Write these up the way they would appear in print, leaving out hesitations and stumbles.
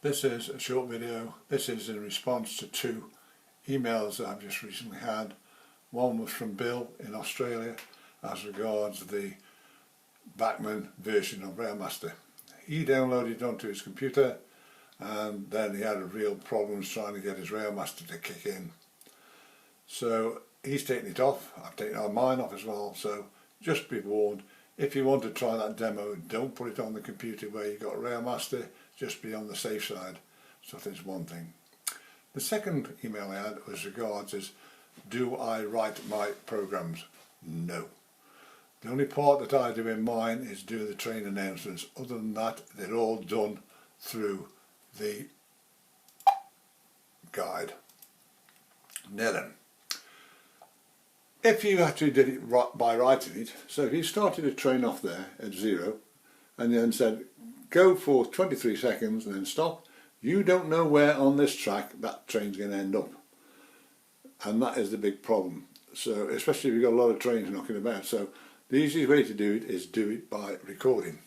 This is a short video. This is in response to two emails that I've just recently had. One was from Bill in Australia as regards the Bachman version of Railmaster. He downloaded it onto his computer and then he had real problems trying to get his Railmaster to kick in. So he's taken it off. I've taken mine off as well, so just be warned, if you want to try that demo, don't put it on the computer where you've got Railmaster, just be on the safe side. So that's one thing. The second email I had was regards as, do I write my programs? No. The only part that I do in mine is do the train announcements. Other than that, they're all done through the guide. Now then, if you actually did it by writing it, so if you started a train off there at 0 and then said go for 23 seconds and then stop, you don't know where on this track that train's going to end up, and that is the big problem. So especially if you've got a lot of trains knocking about, so the easiest way to do it is do it by recording.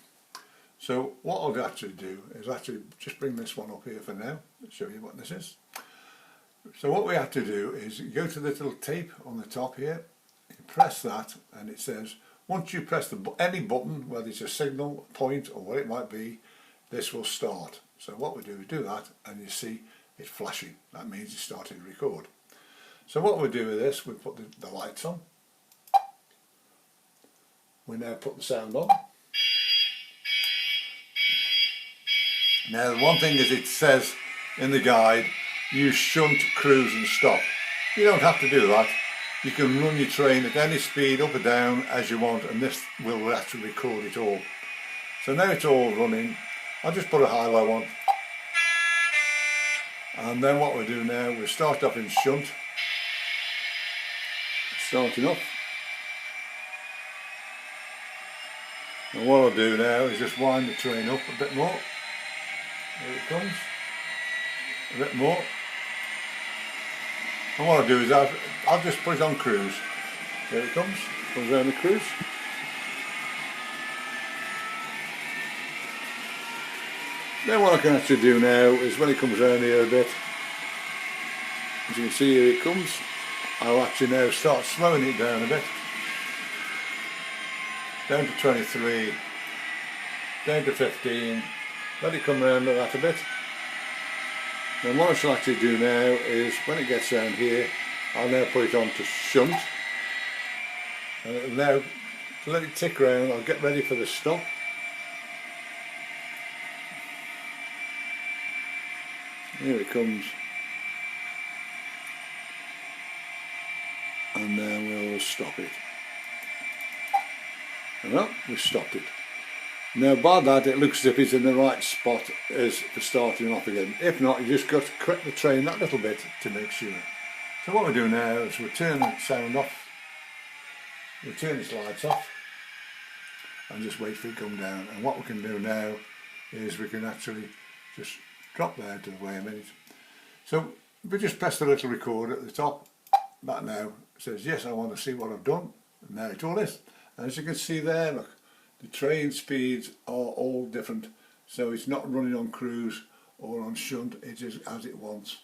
So what I'll actually do is actually just bring this one up here for now, show you what this is. So what we have to do is go to the little tape on the top here, you press that, and it says once you press any button, whether it's a signal, point or what it might be, this will start. So what we do is do that and you see it flashing. That means it's starting to record. So what we do with this, we put the lights on. We now put the sound on. Now the one thing is it says in the guide, use shunt, cruise and stop. You don't have to do that. You can run your train at any speed, up or down, as you want, and this will actually record it all. So now it's all running. I'll just put a high-low on. And then what we do now, we start off in shunt. Starting off. And what I'll do now is just wind the train up a bit more. Here it comes. A bit more. And what I'll do is I'll just put it on cruise. There it comes around the cruise. Then what I can actually do now is when it comes around here a bit, as you can see here it comes, I'll actually now start slowing it down a bit. Down to 23, down to 15, let it come around like that a bit. Then what I shall actually do now is when it gets around here, I'll now put it on to shunt, and it'll now, to let it tick around, I'll get ready for the stop. Here it comes, and then we'll stop it. Well, we've stopped it. Now by that it looks as if it's in the right spot as for starting off again. If not, you just got to correct the train that little bit to make sure. So what we do now is we turn the sound off, we turn its lights off and just wait for it to come down. And what we can do now is we can actually just drop there to wait a minute. So we just press the little record at the top. That now says yes, I want to see what I've done, and there it all is. And as you can see there, look, the train speeds are all different, so it's not running on cruise or on shunt, it is as it wants.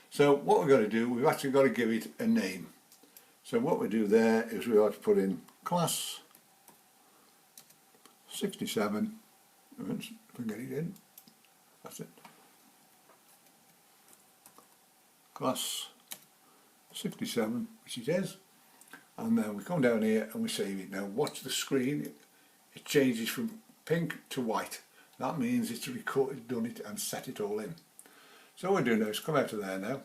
So what we're going to do, we've actually got to give it a name. So what we do there is we have to put in class 67, if we get it in, that's it, class 67, which it is, and then we come down here and we save it. Now watch the screen, it changes from pink to white. That means it's recorded, done it and set it all in. So what we do now is come out of there now.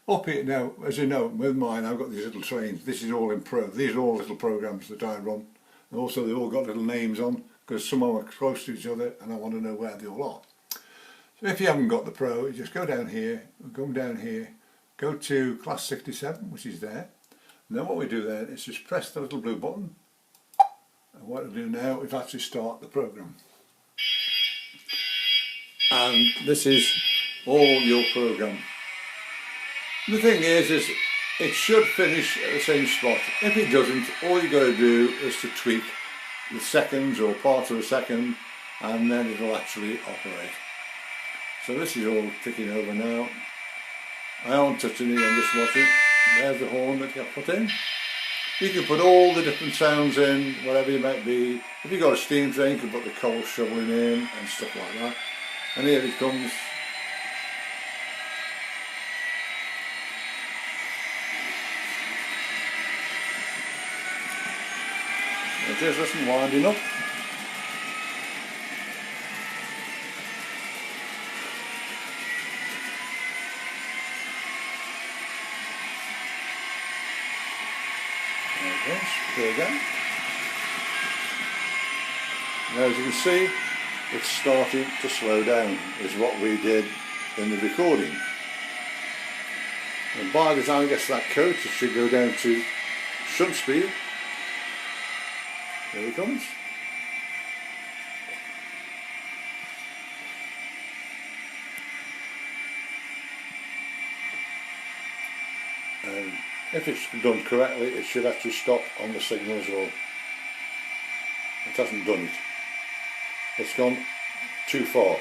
Up here now, as you know, with mine I've got these little trains. This is all in Pro. These are all little programs that I run. And also they've all got little names on because some of them are close to each other and I want to know where they all are. So if you haven't got the Pro, you just go down here, come down here, go to class 67, which is there. And then what we do then is just press the little blue button. And what we'll do now is actually start the program. And this is all your program. The thing is it should finish at the same spot. If it doesn't, all you got to do is to tweak the seconds or parts of a second, and then it'll actually operate. So this is all ticking over now. I aren't touching it, I'm just watching. There's the horn that got put in. You can put all the different sounds in, whatever it might be. If you've got a steam train, you can put the coal shoveling in and stuff like that. And here it comes. It is, listen, winding up. There we go. Now as you can see, it's starting to slow down, is what we did in the recording. And by the time it gets to that coach, it should go down to shunt speed. Here it comes. And if it's done correctly, it should actually stop on the signal as well. It hasn't done it. It's gone too far.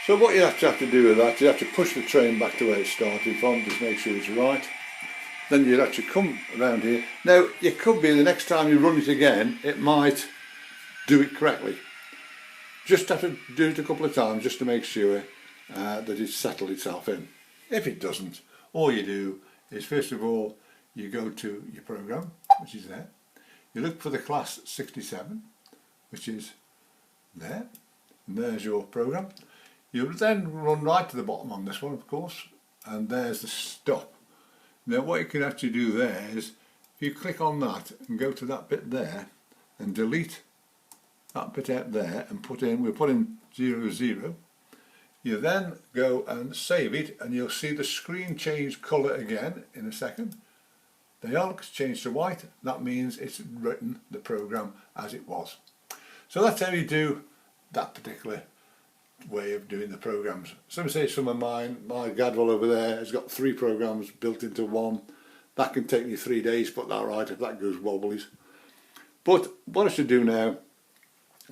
So what you have to do with that, you have to push the train back to where it started from, just make sure it's right. Then you'd actually come around here. Now, it could be the next time you run it again, it might do it correctly. Just have to do it a couple of times just to make sure that it's settled itself in. If it doesn't, all you do is first of all you go to your program, which is there. You look for the class 67, which is there, and there's your program. You then run right to the bottom on this one, of course, and there's the stop. Now what you can actually do there is, if you click on that and go to that bit there and delete that bit out there and we'll put in 00, you then go and save it and you'll see the screen change colour again in a second. The arc's changed to white, that means it's written the program as it was. So that's how you do that particular way of doing the programs. Some say some of mine, my Gadwell over there has got 3 programs built into one. That can take me 3 days to put that right if that goes wobblies. But what I should do now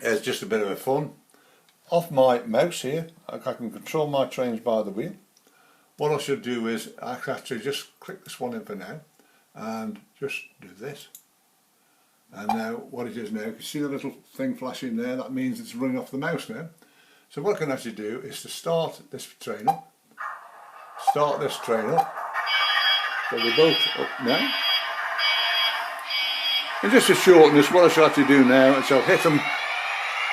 is just a bit of a fun. Off my mouse here, I can control my trains by the wheel. What I should do is I can actually just click this one in for now and just do this. And now what it is now, you can see the little thing flashing there, that means it's running off the mouse now. So what I can actually do is to start this train up. Start this train up. So they're both up now. And just to shorten this, what I shall actually do now is I'll hit them,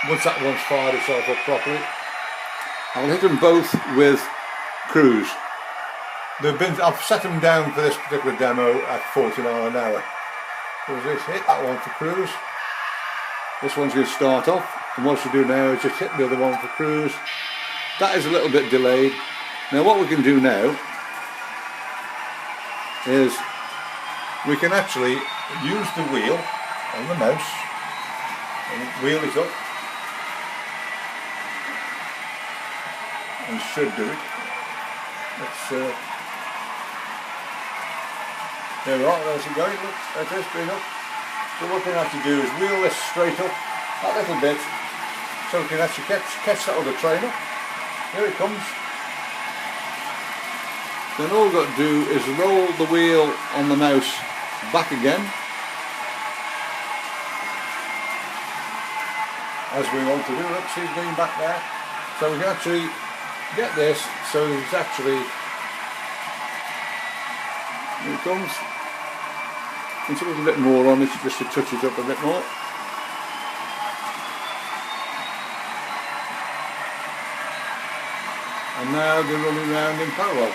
once that one's fired itself up properly, I'll hit them both with cruise. I've set them down for this particular demo at 40 miles an hour. So just hit that one for cruise. This one's going to start off. And what I should do now is just hit the other one for cruise. That is a little bit delayed. Now what we can do now is we can actually use the wheel on the mouse and wheel it up. And should do it. There we are, there's it going. Look, there it is, going up. So what we have to do is wheel this straight up, that little bit, so we can actually catch that other train up. Here it comes. Then all we've got to do is roll the wheel on the mouse back again, as we want to do. Look, see it's going back there. So we can actually get this, so it's actually, here it comes. It's a little bit more on it, just to touch it up a bit more. And now they're running around in parallel.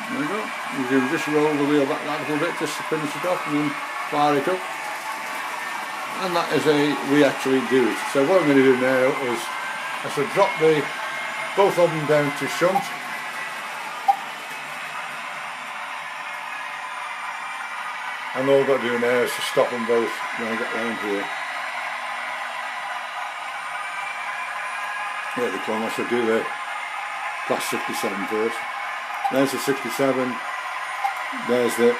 There we go. You can just roll the wheel back that little bit just to finish it off and then fire it up. And that is we actually do it. So what I'm going to do now is I shall drop both of them down to shunt. And all I've got to do now is to stop them both when I get round here. Here they come. I shall do the class 67 first. There's the 67, there's the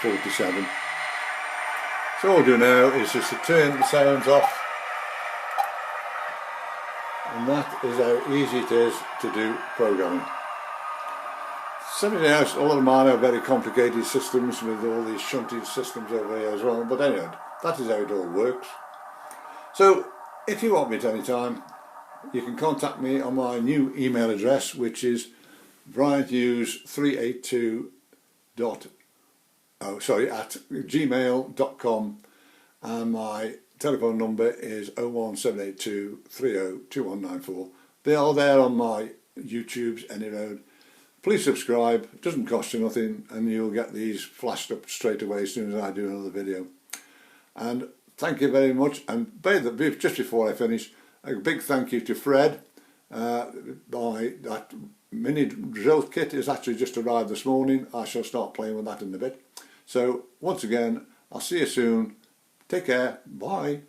47. So all I'll do now is just to turn the sounds off And that is how easy it is to do programming. Something else, a lot of mine are very complicated systems with all these shunted systems over here as well, but anyway, that is how it all works. So if you want me at any time, you can contact me on my new email address, which is brianhughes382 at gmail.com, and my telephone number is 01782 302194. They are there on my YouTube's Any Road. Please subscribe, it doesn't cost you nothing, and you'll get these flashed up straight away as soon as I do another video. And thank you very much, and just before I finish, a big thank you to Fred. That mini drill kit is actually just arrived this morning. I shall start playing with that in a bit. So once again, I'll see you soon. Take care. Bye.